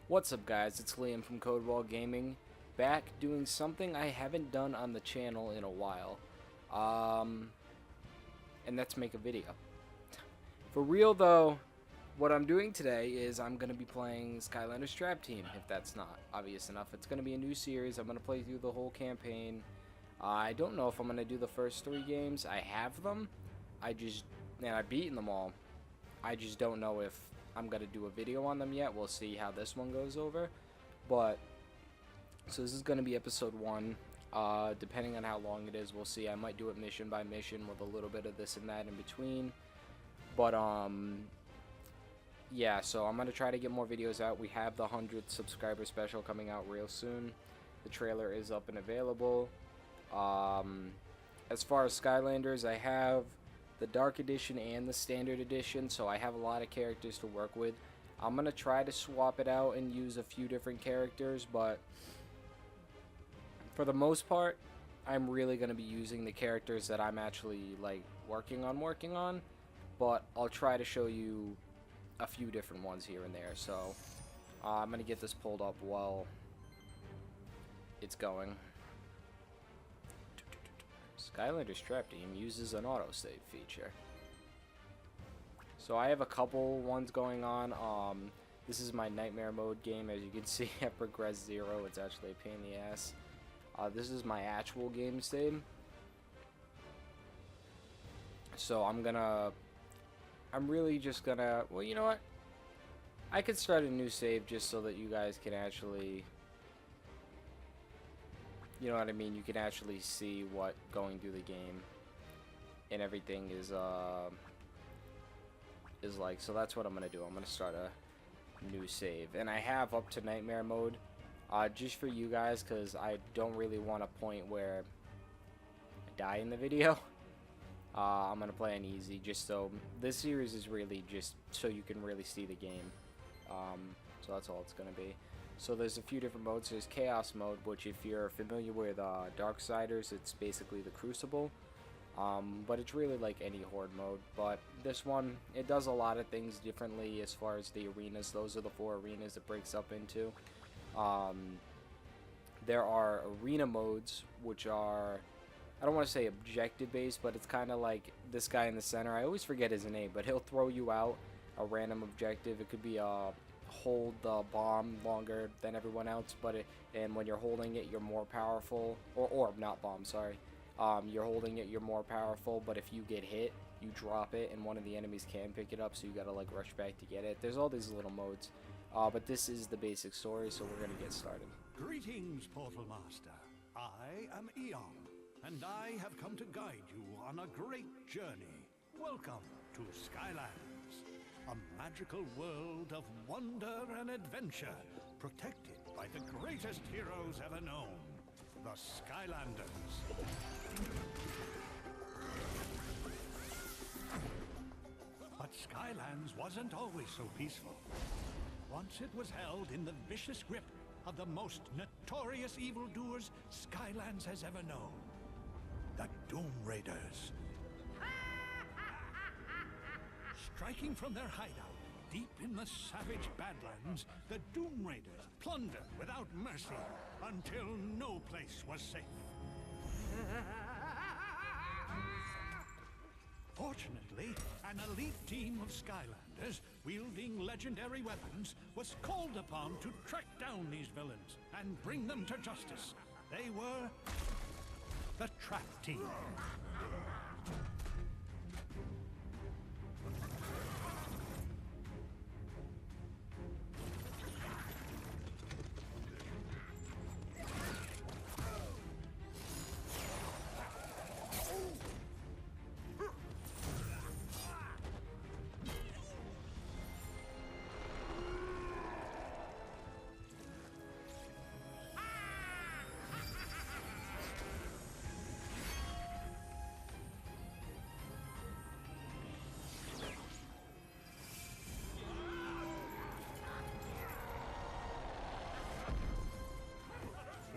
What's up guys, it's Liam from Codewall Gaming, back doing something I haven't done on the channel in a while, and that's make a video. For real though, what I'm doing today is I'm going to be playing Skylanders Trap Team, if that's not obvious enough. It's going to be a new series. I'm going to play through the whole campaign. I don't know if I'm going to do the first 3 games. I have them, and I've beaten them all. I just don't know if I'm going to do a video on them yet. We'll see how this one goes over. But, so this is going to be episode 1. Depending on how long it is, we'll see. I might do it mission by mission with a little bit of this and that in between. But, yeah, so I'm going to try to get more videos out. We have the 100 subscriber special coming out real soon. The trailer is up and available. As far as Skylanders, I have the Dark Edition and the Standard Edition, so I have a lot of characters to work with. I'm going to try to swap it out and use a few different characters, but for the most part, I'm really going to be using the characters that I'm actually, like, working on, but I'll try to show you a few different ones here and there, so I'm going to get this pulled up while it's going. Skylanders Trap Team uses an autosave feature. So I have a couple ones going on. This is my Nightmare Mode game. As you can see, I progressed 0. It's actually a pain in the ass. This is my actual game save. So I'm really just gonna, well, you know what? I could start a new save just so that you guys can actually, you know what I mean? You can actually see what going through the game and everything is like. So that's what I'm gonna do. I'm gonna start a new save, and I have up to Nightmare Mode, just for you guys, because I don't really want a point where I die in the video. I'm gonna play on easy, just so this series is really just so you can really see the game. So that's all it's gonna be. So there's a few different modes. There's Chaos Mode, which if you're familiar with Darksiders, it's basically the Crucible. But it's really like any Horde mode. But this one, it does a lot of things differently as far as the arenas. Those are the 4 arenas it breaks up into. There are arena modes, which are, I don't want to say objective based, but it's kind of like this guy in the center. I always forget his name, but he'll throw you out a random objective. It could be hold the bomb longer than everyone else, and when you're holding it, you're more powerful. Or not bomb, sorry. You're holding it, you're more powerful, but if you get hit, you drop it, and one of the enemies can pick it up, so you gotta like rush back to get it. There's all these little modes, but this is the basic story, so we're gonna get started. Greetings, Portal Master. I am Eon, and I have come to guide you on a great journey. Welcome to Skylands, a magical world of wonder and adventure, protected by the greatest heroes ever known, the Skylanders. But Skylands wasn't always so peaceful. Once it was held in the vicious grip of the most notorious evildoers Skylands has ever known, the Doom Raiders. Striking from their hideout deep in the savage Badlands, the Doom Raiders plundered without mercy until no place was safe. Fortunately, an elite team of Skylanders, wielding legendary weapons, was called upon to track down these villains and bring them to justice. They were the Trap Team.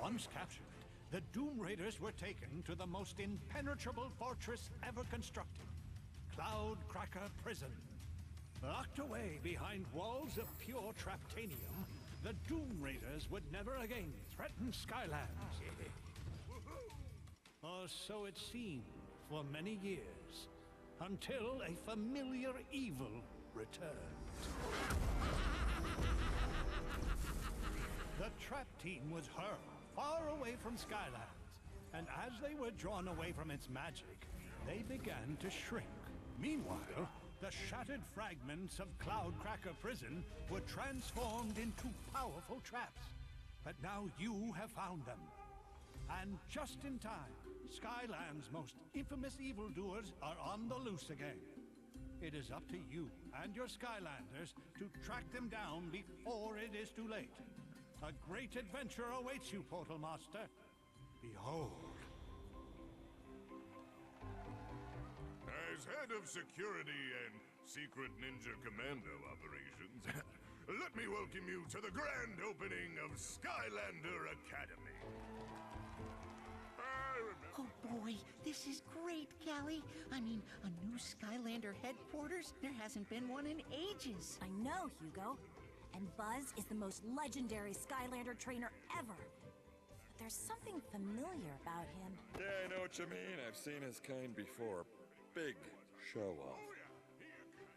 Once captured, the Doom Raiders were taken to the most impenetrable fortress ever constructed, Cloudcracker Prison. Locked away behind walls of pure Traptanium, the Doom Raiders would never again threaten Skylands. Or so it seemed for many years, until a familiar evil returned. The trap team was hurled far away from Skylands, and as they were drawn away from its magic, they began to shrink. Meanwhile, the shattered fragments of Cloudcracker Prison were transformed into powerful traps. But now you have found them. And just in time, Skyland's most infamous evildoers are on the loose again. It is up to you and your Skylanders to track them down before it is too late. A great adventure awaits you, Portal Master. Behold. As head of security and secret ninja commando operations, let me welcome you to the grand opening of Skylander Academy. Oh boy, this is great, Callie. I mean, a new Skylander headquarters? There hasn't been one in ages. I know, Hugo. And Buzz is the most legendary Skylander trainer ever. But there's something familiar about him. Yeah, I know what you mean. I've seen his kind before. Big show-off.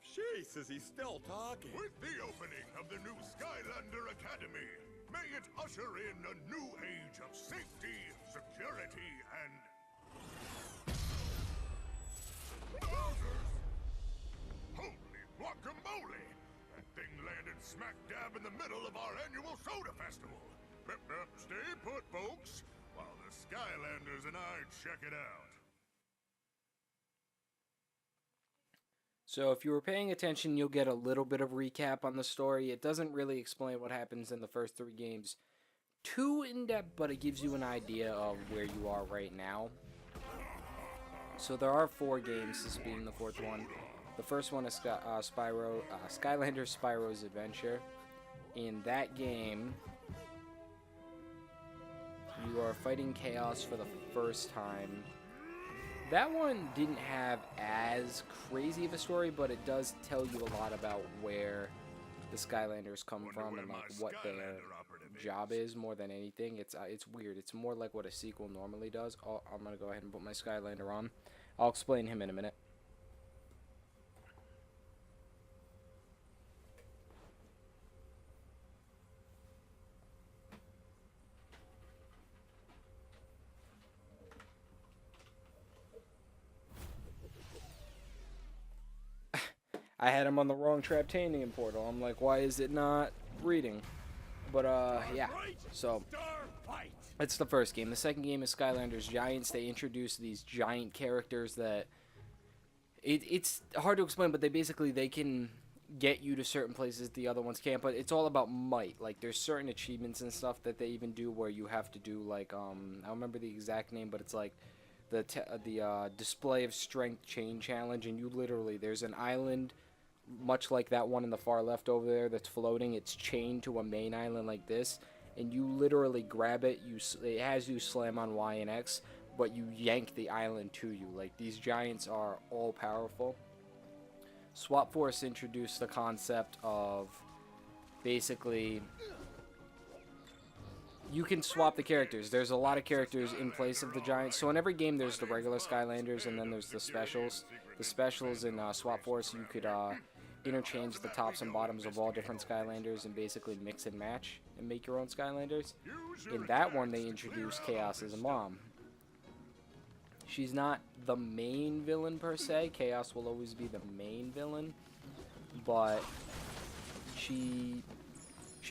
Jeez, is he still talking? With the opening of the new Skylander Academy, may it usher in a new age of safety, security, and... Wowzers! Holy guacamole! That thing landed smack dab in the middle of our annual soda festival. Stay put, folks, while the Skylanders and I check it out. So if you were paying attention, you'll get a little bit of recap on the story. It doesn't really explain what happens in the first 3 games too in-depth, but it gives you an idea of where you are right now. So there are 4 games, this being the 4th one. The first one is Skylander Spyro's Adventure. In that game, you are fighting Chaos for the first time. That one didn't have as crazy of a story, but it does tell you a lot about where the Skylanders come from and like what their job is more than anything. It's weird. It's more like what a sequel normally does. Oh, I'm gonna go ahead and put my Skylander on. I'll explain him in a minute. I had him on the wrong Traptanian portal. I'm like, why is it not reading? But, yeah. So, it's the first game. The second game is Skylanders Giants. They introduce these giant characters that... It's hard to explain, but they can get you to certain places the other ones can't. But it's all about might. Like, there's certain achievements and stuff that they even do where you have to do, like, I don't remember the exact name, but it's like the display of strength chain challenge. And you literally, there's an island... much like that one in the far left over there that's floating. It's chained to a main island like this, and you literally grab it. It has you slam on Y and X, but you yank the island to you. Like, these giants are all powerful. Swap Force introduced the concept of basically you can swap the characters. There's a lot of characters in place of the giants. So in every game there's the regular Skylanders and then there's the specials. The specials in Swap Force, you could interchange the tops and bottoms of all different Skylanders and basically mix and match and make your own Skylanders. In that one, they introduced Chaos as a mom. She's not the main villain per se. Chaos will always be the main villain, but she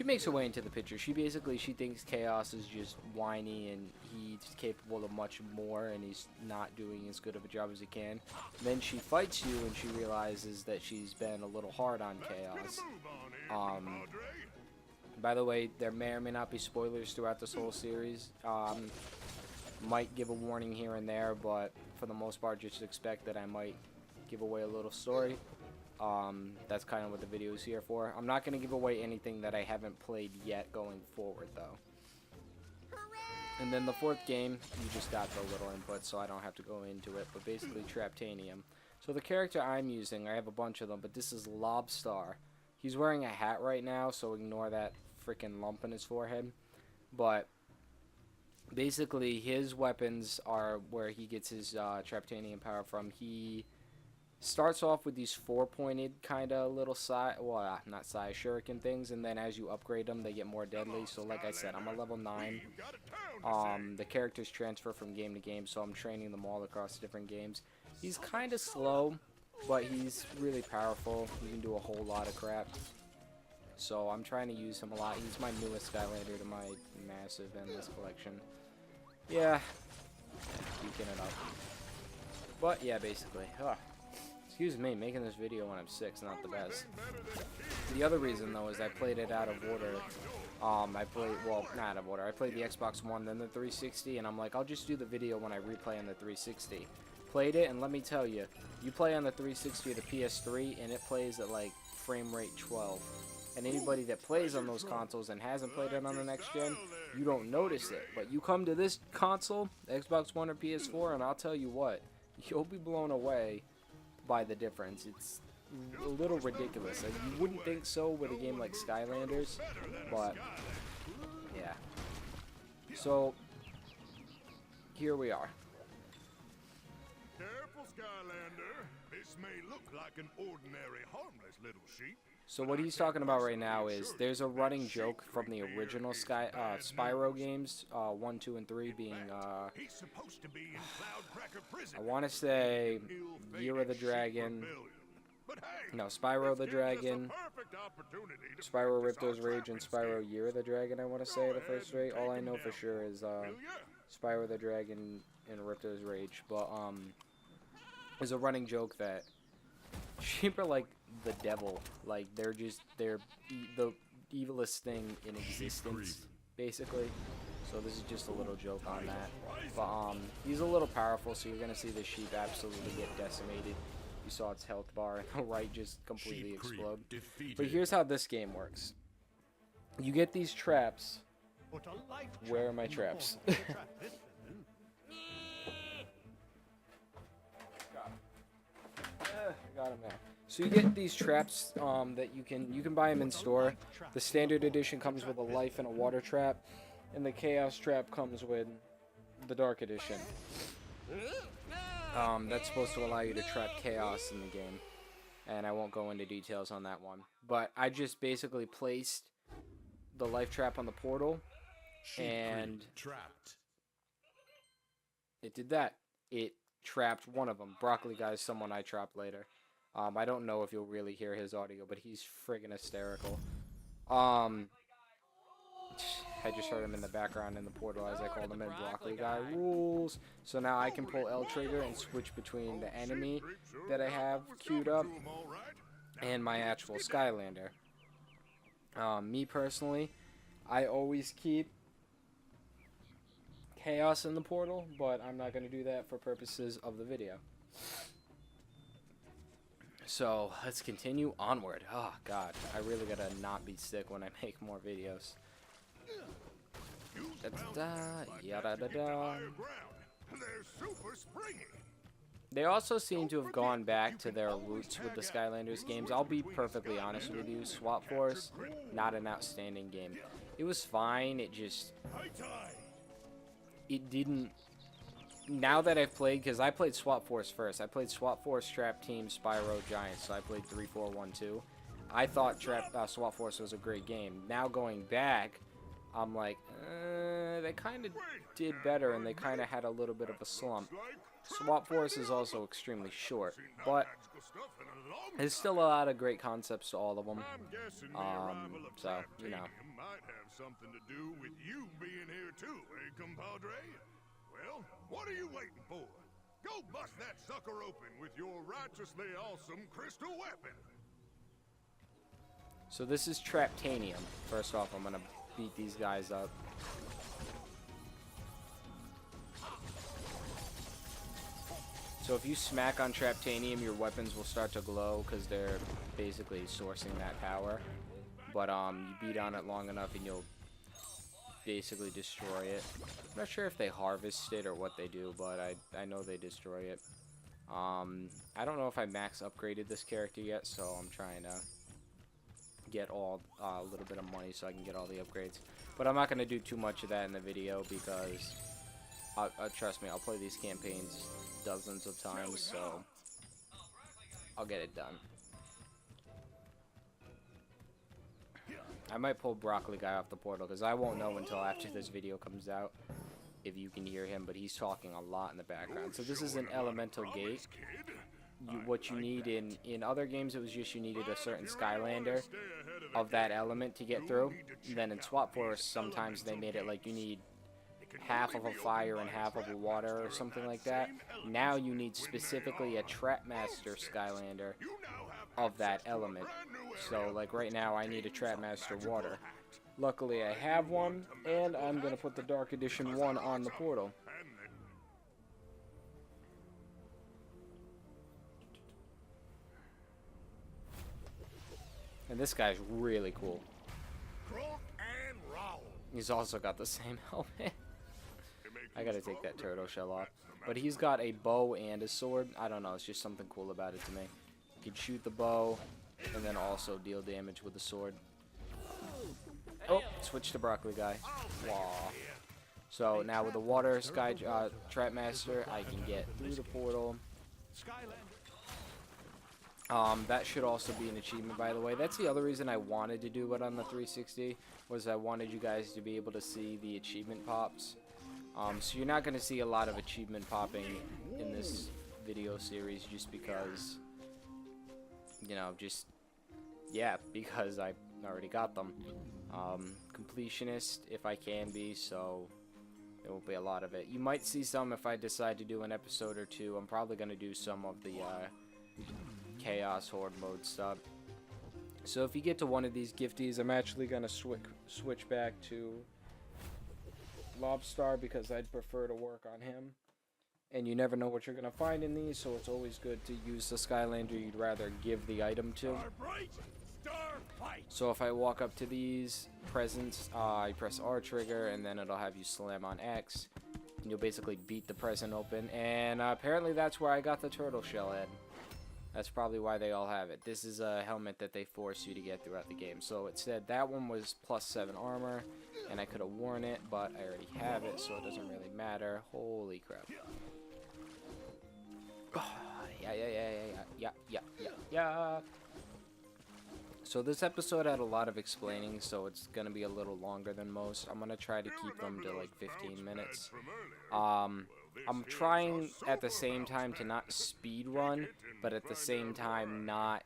makes her way into the picture. She thinks Chaos is just whiny and he's capable of much more and he's not doing as good of a job as he can. And then she fights you and she realizes that she's been a little hard on Chaos. By the way, there may or may not be spoilers throughout this whole series. Might give a warning here and there, but for the most part, just expect that I might give away a little story. That's kind of what the video is here for. I'm not going to give away anything that I haven't played yet going forward, though. And then the 4th game, you just got the little input, so I don't have to go into it, but basically Traptanium. So the character I'm using, I have a bunch of them, but this is Lobstar. He's wearing a hat right now, so ignore that freaking lump in his forehead. But basically, his weapons are where he gets his Traptanium power from. He starts off with these 4-pointed kind of little not size shuriken things, and then as you upgrade them, they get more deadly. So like I said, I'm a level 9. The characters transfer from game to game, so I'm training them all across different games. He's kind of slow, but he's really powerful. He can do a whole lot of crap. So I'm trying to use him a lot. He's my newest Skylander to my massive endless collection. Yeah, beaking it up. But yeah, basically. Excuse me, making this video when I'm sick is not the best. The other reason though is I played it out of order. I played the Xbox One, then the 360, and I'm like, I'll just do the video when I replay on the 360. Played it, and let me tell you, you play on the 360 or the PS3, and it plays at like frame rate 12. And anybody that plays on those consoles and hasn't played it on the next gen, you don't notice it. But you come to this console, Xbox One or PS4, and I'll tell you what, you'll be blown away by the difference. It's a little ridiculous. You wouldn't think so with a game like Skylanders, but yeah. So here we are. Careful, Skylander. This may look like an ordinary, harmless little sheep. So what he's talking about right now is there's a running joke from the original Spyro games, 1, 2, and 3 being, I want to say Year of the Dragon, no, Spyro the Dragon, Spyro Ripto's Rage, and Spyro Year of the Dragon, I want to say, the first rate. All I know for sure is Spyro the Dragon and Ripto's Rage, but there's a running joke that sheep are like the devil, like they're the evilest thing in existence, basically. So this is just a little joke on that. But he's a little powerful, so you're gonna see the sheep absolutely get decimated. You saw its health bar and the right just completely explode. But here's how this game works. You get these traps. Where are my traps? Got him now. So you get these traps that you can buy them in store. The standard edition comes with a life and a water trap, and the chaos trap comes with the dark edition. That's supposed to allow you to trap chaos in the game, and I won't go into details on that one. But I just basically placed the life trap on the portal, and it did that. It trapped one of them. Broccoli Guy's someone I trapped later. I don't know if you'll really hear his audio, but he's friggin' hysterical. I just heard him in the background in the portal as I called him in. Broccoli Guy rules. So now I can pull L trigger and switch between the enemy that I have queued up and my actual Skylander. Me personally, I always keep Chaos in the portal, but I'm not going to do that for purposes of the video. So let's continue onward. Oh god, I really gotta not be sick when I make more videos. They also seem to have gone back to their roots with the Skylanders games. I'll be perfectly honest with you, Swap Force, not an outstanding game. It was fine, it didn't... Now that I've played, because I played Swap Force first. I played Swap Force, Trap Team, Spyro, Giants, so I played 3, 4, 1, 2. I thought Swap Force was a great game. Now going back, I'm like, they kind of did better, and they kind of had a little bit of a slump. Swap Force is also extremely short, but there's still a lot of great concepts to all of them. So, you know. Might have something to do with you being here too, eh, compadre? Well, what are you waiting for? Go bust that sucker open with your righteously awesome crystal weapon. So this is Traptanium. First off, I'm gonna beat these guys up. So if you smack on Traptanium, your weapons will start to glow because they're basically sourcing that power. But you beat on it long enough and you'll basically destroy it. I'm not sure if they harvest it or what they do, but I know they destroy it. I don't know if I max upgraded this character yet, so I'm trying to get all a little bit of money so I can get all the upgrades. But I'm not going to do too much of that in the video because, trust me, I'll play these campaigns dozens of times, so I'll get it done. I might pull Broccoli Guy off the portal because I won't know until after this video comes out if you can hear him, but he's talking a lot in the background. So this is an elemental gate. What you need in other games, it was just you needed a certain Skylander of that element to get through. And then in Swap Forest, sometimes they made it like you need half of a fire and half of a water or something like that. Now you need specifically a Trapmaster Skylander of that element. So like right now I need a Trapmaster water. Luckily I have one, and I'm going to put the Dark Edition 1 on the portal. And this guy's really cool. He's also got the same helmet. I gotta take that turtle shell off. But he's got a bow and a sword. I don't know, it's just something cool about it to me. You can shoot the bow and then also deal damage with the sword. Oh, switch to Broccoli Guy. Wow. So now with the water Trapmaster, I can get through the portal. That should also be an achievement, by the way. That's the other reason I wanted to do it on the 360, was I wanted you guys to be able to see the achievement pops. So you're not going to see a lot of achievement popping in this video series just because, you know, because I already got them. Completionist, if I can be, so there won't be a lot of it. You might see some if I decide to do an episode or two. I'm probably going to do some of the Chaos Horde mode stuff. So if you get to one of these gifties, I'm actually going to switch back to Lobstar because I'd prefer to work on him. And you never know what you're going to find in these, so it's always good to use the Skylander you'd rather give the item to. So if I walk up to these presents, I press R trigger, and then it'll have you slam on X. And you'll basically beat the present open. And apparently that's where I got the turtle shell head. That's probably why they all have it. This is a helmet that they force you to get throughout the game. So it said that one was +7 armor, and I could have worn it, but I already have it, so it doesn't really matter. Holy crap. Yeah. So this episode had a lot of explaining, so it's going to be a little longer than most. I'm going to try to keep them to like 15 minutes. I'm trying at the same time to not speed run, but at the same time not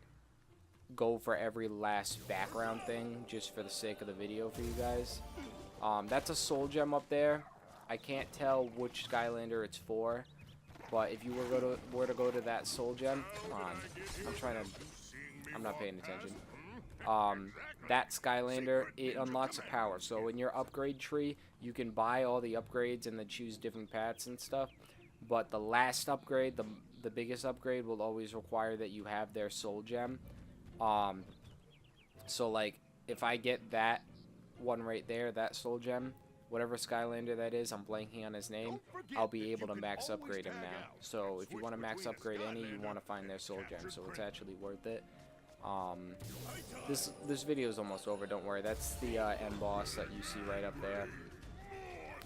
go for every last background thing just for the sake of the video for you guys. That's a soul gem up there. I can't tell which Skylander it's for, but if you were to go to that soul gem, come on, I'm not paying attention. That Skylander, it unlocks a power. So in your upgrade tree, you can buy all the upgrades and then choose different paths and stuff. But the last upgrade, the biggest upgrade, will always require that you have their soul gem. So like, if I get that one right there, that soul gem, whatever Skylander that is, I'm blanking on his name, I'll be able to max upgrade him now. So if you want to max upgrade any, you want to find their soul gem. So it's actually worth it. This video is almost over, don't worry. That's the end boss that you see right up there.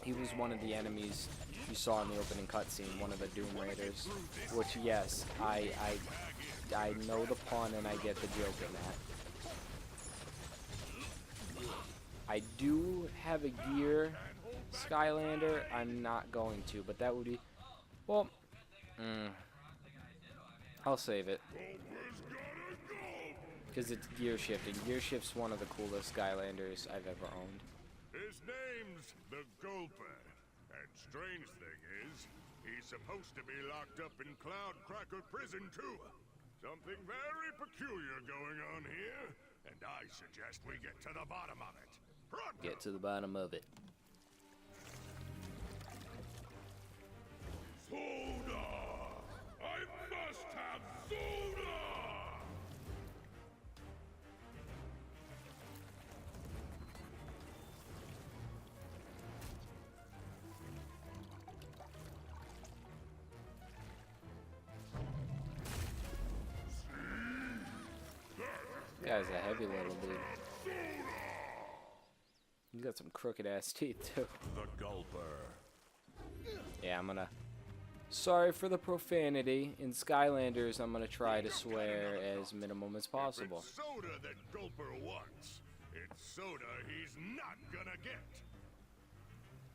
He was one of the enemies you saw in the opening cutscene, one of the Doom Raiders. Which, yes, I know the pun and I get the joke in that. I do have a gear Skylander. I'm not going to, but that would be, well, I'll save it. Because it's gear shift, and gear shift's one of the coolest Skylanders I've ever owned. His name's the Gulper, and strange thing is, he's supposed to be locked up in Cloud Cracker Prison too. Something very peculiar going on here, and I suggest we get to the bottom of it. Pronto. Get to the bottom of it. Soda! I must have soda! Guy's a heavy little dude. He's got some crooked ass teeth too. The Gulper. Yeah, I'm gonna. Sorry for the profanity. In Skylanders, I'm gonna try to swear as minimum as possible. If it's soda that Gulper wants, it's soda he's not gonna get.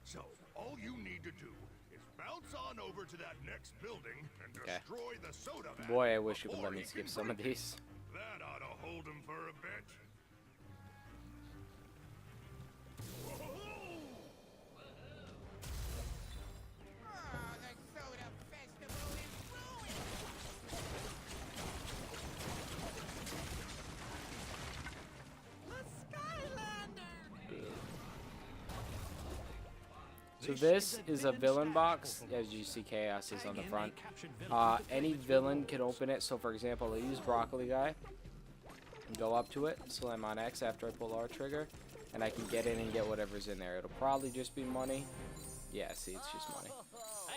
So, all you need to do is bounce on over to that next building and destroy the soda vat. Boy, I wish you would before let me he skip can some of drink it. these. That ought to hold him for a bit. So this is a villain box. As you see, Chaos is on the front. Any villain can open it. So for example, I use Broccoli Guy. Go up to it, slam on X after I pull R trigger, and I can get in and get whatever's in there. It'll probably just be money. Yeah, see, it's just money.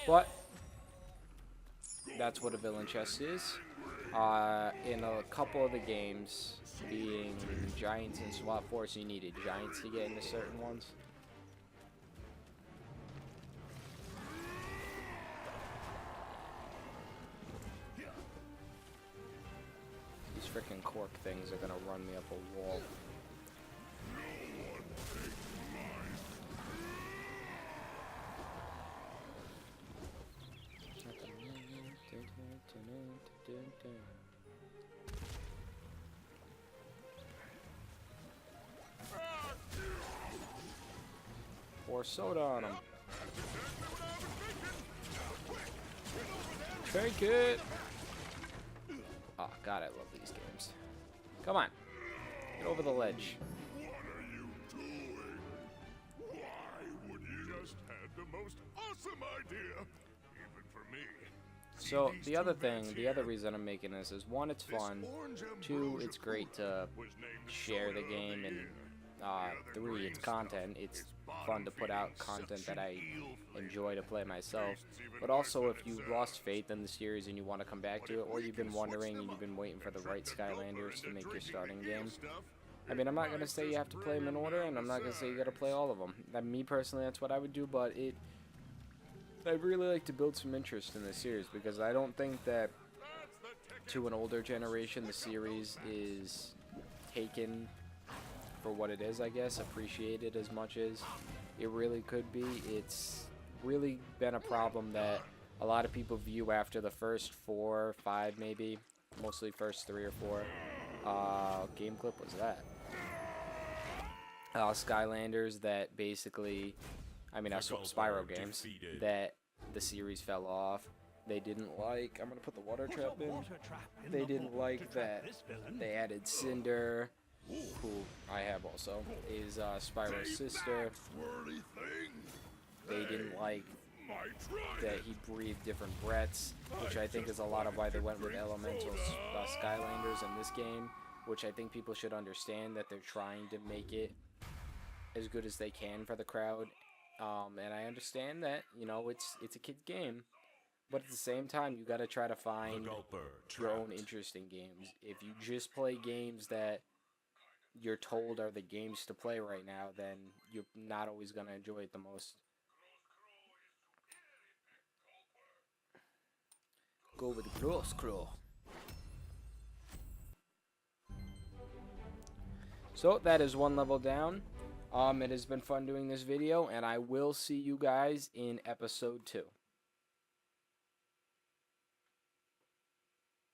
But that's what a villain chest is. In a couple of the games, being Giants and SWAT Force, you needed Giants to get into certain ones. These freaking cork things are gonna run me up a wall. Pour soda on them. Take it. Oh god, I love these games. Come on, get over the ledge. What are you doing? Why would you just had the most awesome idea, even for me. So the other thing, the other reason I'm making this is one, it's fun. Two, it's great to share the game, and three, it's content. It's fun to put out content that I enjoy to play myself. But also, if you lost faith in the series and you want to come back to it, or you've been wondering and you've been waiting for the right Skylanders to make your starting game, I mean, I'm not going to say you have to play them in order, and I'm not going to say you got to play all of them. Me personally, that's what I would do, but I'd really like to build some interest in this series, because I don't think that to an older generation the series is taken for what it is, I guess, appreciated as much as it really could be. It's really been a problem that a lot of people view after the first 4 or 5, maybe, mostly first 3 or 4. Game clip was that? Skylanders, that basically, I mean, Spyro games, that the series fell off. They didn't like, I'm gonna put the water trap in. They didn't like that they added Cinder, who I have also, is Spyro's sister. They didn't like that he breathed different breaths, which I think is a lot of why they went with Elemental Skylanders in this game, which I think people should understand that they're trying to make it as good as they can for the crowd. And I understand that, you know, it's a kid's game, but at the same time, you gotta try to find your own interest in games. If you just play games that you're told are the games to play right now, then you're not always gonna enjoy it the most. Go with the cross claw. So that is one level down. It has been fun doing this video, and I will see you guys in episode 2.